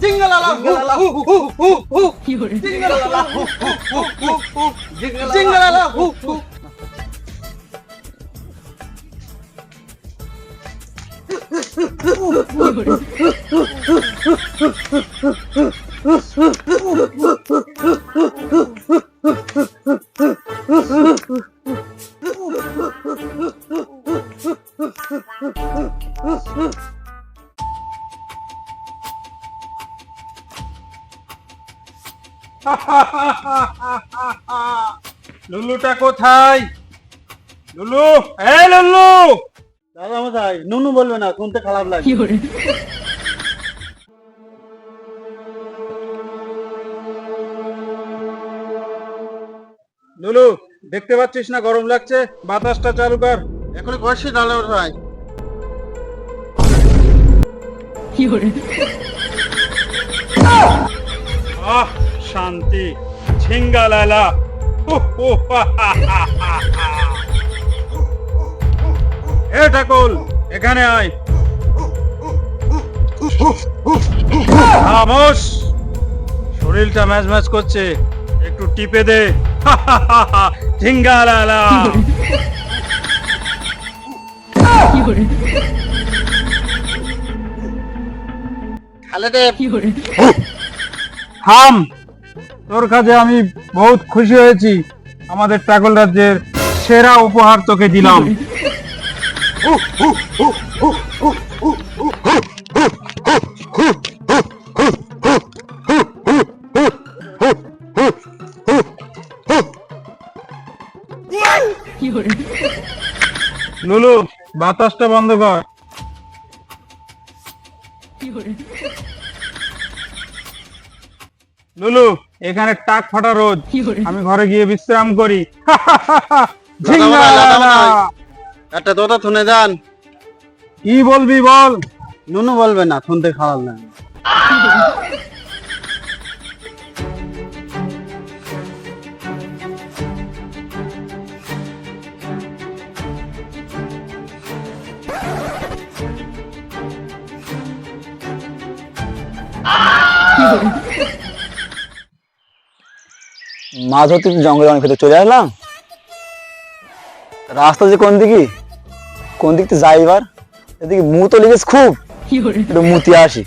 জিঙ্গালালা হু হু হু হু জিঙ্গালালা হু হু হু হু জিঙ্গালালা হু হু লুলুটা কোথায়? লুলু, এই লুলু! দাদা মশাই নুনু বলবে না, শুনতে খারাপ লাগে। লুলু, দেখতে পাচ্ছিস না গরম লাগছে? বাতাসটা চালু কর। এখনই করছি দাদা মশাই। আহ, শান্তি। ঝিঙ্গালালা। এ ঠাকুর, এখানে আয়। খামোশ, শরীরটা ম্যাচ ম্যাচ করছে, একটু টিপে দে। ঝিঙ্গালালা। খালেদে থাম, তোর কাছে আমি বহুত খুশি হয়েছি। আমাদের টাকল রাজ্যের সেরা উপহার তোকে দিলাম। লুলু, বাতাসটা বন্ধ কর। লুলু, এখানে টাক ফাটা রোদ, আমি ঘরে গিয়ে বিশ্রাম করি। ঝিঙ্গালালা। একটা তোতা শুনে যান। কি বলবি বল? নুনু বলবে না, শুনতে খারাপ লাগে। মাছ ধরতে জঙ্গলে অনেক ভেতরে চলে আসলাম। রাস্তা যে কোন দিকে যাই এবার? এদিকে মুতো লেগেছে খুব, একটু মুতিয়ে আসি।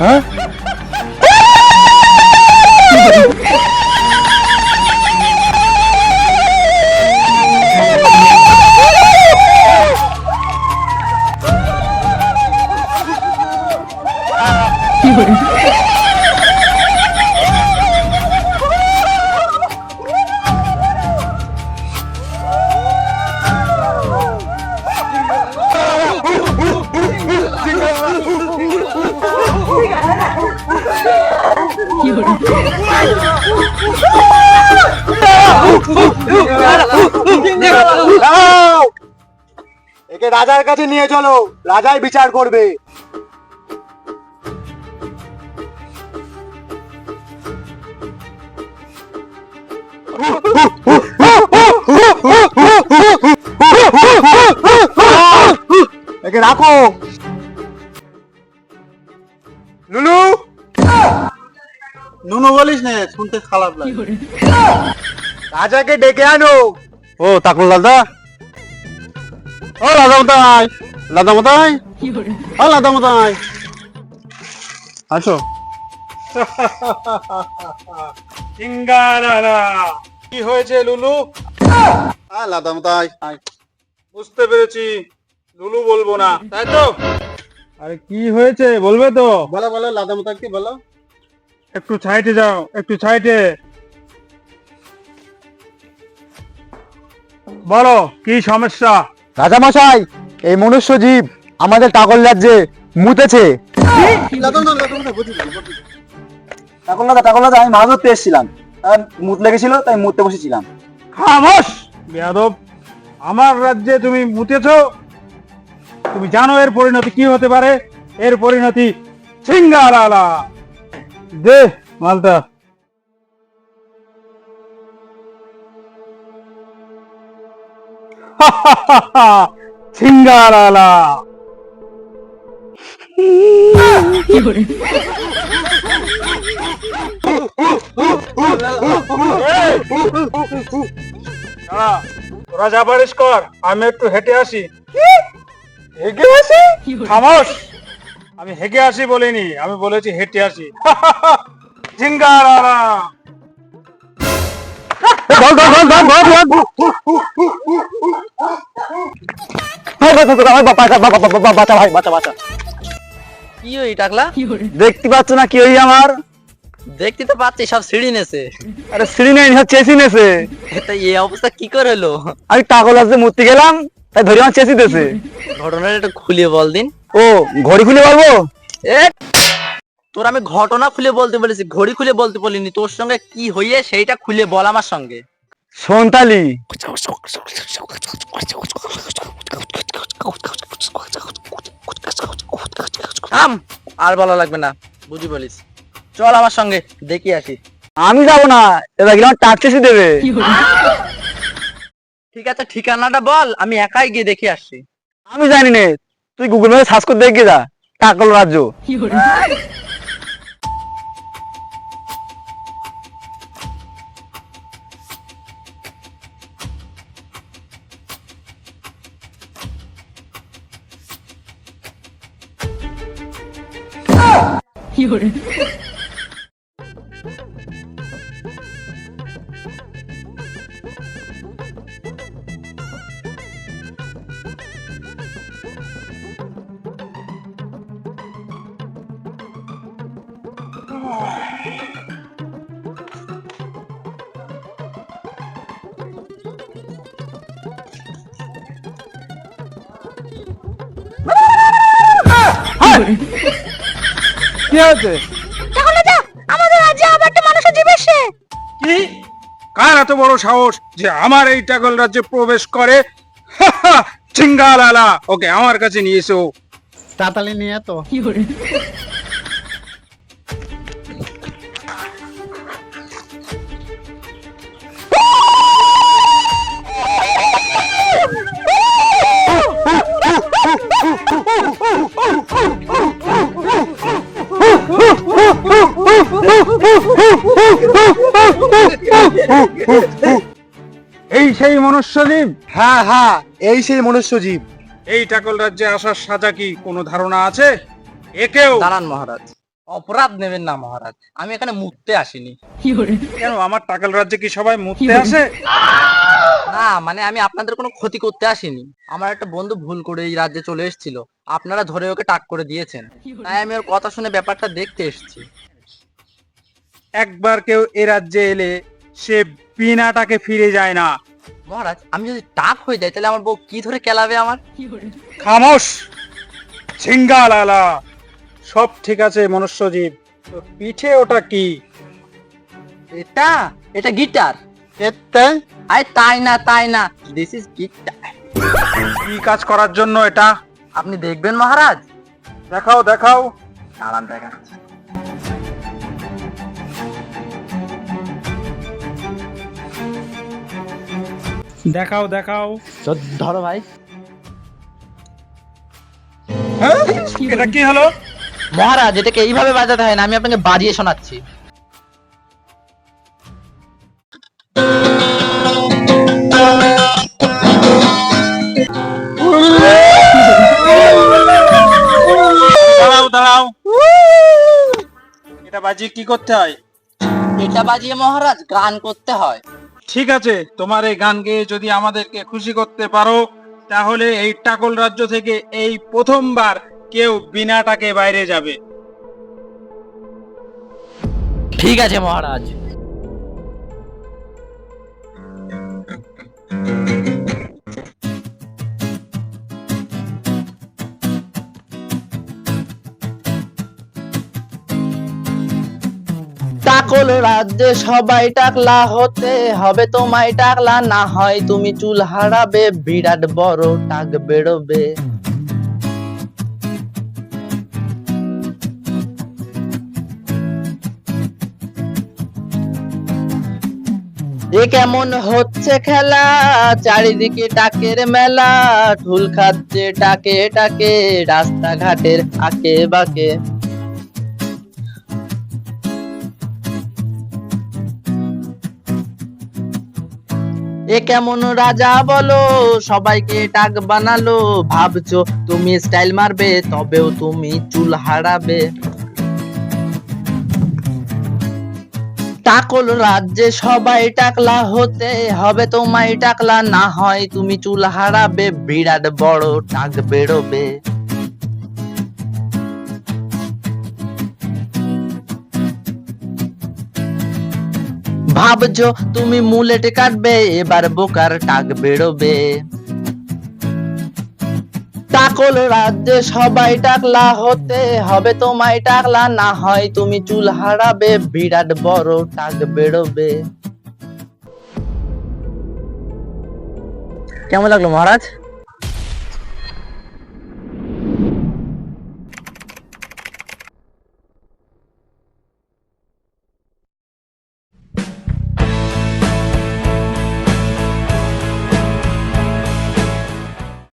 হ্যাঁ, একে রাজার কাছে নিয়ে চলো, রাজাই বিচার করবে। একে রাখো। লুলু, নুনু বলিস না, শুনতে খারাপ লাগে। রাজাকে ডেকে আনো। ও তাকল দাদা, ও দাদা মতাই, দাদা মতাই, ও দাদা মতাই, আসো। ঝিঙ্গালালা। কি হয়েছে লুলু? দাদা মতাই, বুঝতে পেরেছি, লুলু বলবো না, তাই তো? আরে কি হয়েছে বলবে তো? বলো বলো, লাদা মতাইকে বলো। একটু সাইডে যাও, একটু সাইডে। বলো কি সমস্যা? রাজামশাই, এই মনুষ্য জীব আমাদের টাকল রাজ্যে মুতেছে। টাকল রাজা, আমি মাছ ধরতে এসেছিলাম, মুত লেগেছিল তাই মুততে বসেছিলাম। খামোশ বেয়াদব! আমার রাজ্যে তুমি মুতেছো? তুমি জানো এর পরিণতি কি হতে পারে? এর পরিণতি সিঙ্গালালা। দে মালটা। সিঙ্গালালা। তোরা যা পারিস কর, আমি একটু হেঁটে আসি। হেগে আসি? খামোশ! আমি হেগে আসি বলিনি, আমি বলেছি হেঁটে আসি। সিঙ্গালালা। কি ওই টাকলা? দেখতে পাচ্ছ না কি ওই আমার? দেখতে তো পাচ্ছি সব সিঁড়ি নেছে। আরে সিঁড়ি নেই, চেঁচি নেছে। তা এই অবস্থা কি করে হলো? আমি টাকল রাজ্যে মুততে গেলাম, তাই ধরে আমার চেঁচি দিয়েছে। ঘটনাটা একটু খুলে বল দিন। ও, ঘড়ি খুলে বলবো? তোর আমি ঘটনা খুলে বলতে বলেছি, ঘড়ি খুলে বলতে বলিনি। তোর সঙ্গে কি হইয়ে সেইটা খুলে বল আমার সঙ্গে। সন্তালি। থাম, আর বলা লাগবে না, বুঝি বলিস। চল আমার সঙ্গে, দেখি আসি। আমি যাবো না, এবার গেলাম টাক চেঁচি দেবে। ঠিক আছে, ঠিকানাটা বল, আমি একাই গিয়ে দেখে আসছি। আমি জানি নে, তুই গুগল ম্যাপে সার্চ করে দেখে যা, টাকল রাজ্য। কি হয়েছে? কি? কার এত বড় সাহস যে আমার এই টাকল রাজ্যে প্রবেশ করে? সিঙ্গালালা, ওকে আমার কাছে নিয়ে এসো। তাড়াতাড়ি নিয়ে তো। এই সেই মনুষ্যজীব? হ্যাঁ হ্যাঁ, এই সেই মনুষ্য জীব। এই টাকল রাজ্যে আসার সাজা কি কোনো ধারণা আছে? একেও দাঁড়ান মহারাজ, অপরাধ নেবেন না মহারাজ, আমি এখানে মুততে আসিনি। কেন, আমার টাকল রাজ্যে কি সবাই মুততে আসে? না মানে আমি আপনাদের কোনো ক্ষতি করতে আসিনি। আমার একটা বন্ধু ভুল করে এই রাজ্যে চলে এসেছিল, আপনারা ধরে ওকে টাক করে দিয়েছেন, তাই আমি ওর কথা শুনে ব্যাপারটা দেখতে এসেছি। একবার কেউ এ রাজ্যে এলে সে বিনাটাকে ফিরে যায় না। মহারাজ, আমি যদি টাক হয়ে যাই তাহলে আমার বউ কি ধরে কেলাবে আমার? খামোশ সিঙ্গালালা। সব ঠিক আছে মনুষ্যজীব, তো পিঠে ওটা কি? এটা এটা গিটার। এতে আরে তাই না, দিস ইজ গিটার। কি কাজ করার জন্য এটা? আপনি দেখবেন মহারাজ। দেখাও দেখাও। দাঁড়ান দেখাচ্ছি। দেখাও দেখাও। ধরো ভাই। হ্যাঁ? এটা কি হলো? মহারাজ, এটাকে এইভাবে বাজাতে হয় না, আমি আপনাকে বাজিয়ে শোনাচ্ছি। দাঁড়াও দাঁড়াও, এটা বাজিয়ে কি করতে হয়? এটা বাজিয়ে মহারাজ গান করতে হয়। ঠিক আছে, তোমার এই গান গেয়ে যদি আমাদেরকে খুশি করতে পারো, তাহলে এই টাকল রাজ্য থেকে এই প্রথমবার কেউ বিনা টাকে বাইরে যাবে। ঠিক আছে মহারাজ। টাকল রাজ্যে সবাই টাকলা হতে হবে তোমায় টাকলা, না হয় তুমি চুল হারাবে, বিরাট বড় টাক বেরোবে। এ কেমন হচ্ছে খেলা, চারিদিকে টাকের মেলা, ঢুল খাচ্ছে টাকে টাকে রাস্তাঘাটের আকে বাকে। এ কেমন রাজা বলো, সবাইকে টাক বানালো, ভাবছো তুমি স্টাইল মারবে, তবেও তুমি চুল হারাবে। টাকল রাজ্যে সবাই টাকলা হতে হবে তোমায় টাকলা, না হয় তুমি চুল হারাবে, বিরাট বড় টাক বেরোবে। ভাবছো তুমি মুলেট কাটবে, এবার বোকার টাক বেরোবে। টাকল রাজ্যে সবাই টাকলা হতে হবে তোমায় টাকলা, না হয় তুমি চুল হারাবে, বিরাট বড় টাক বেরোবে। কেমন লাগলো মহারাজ?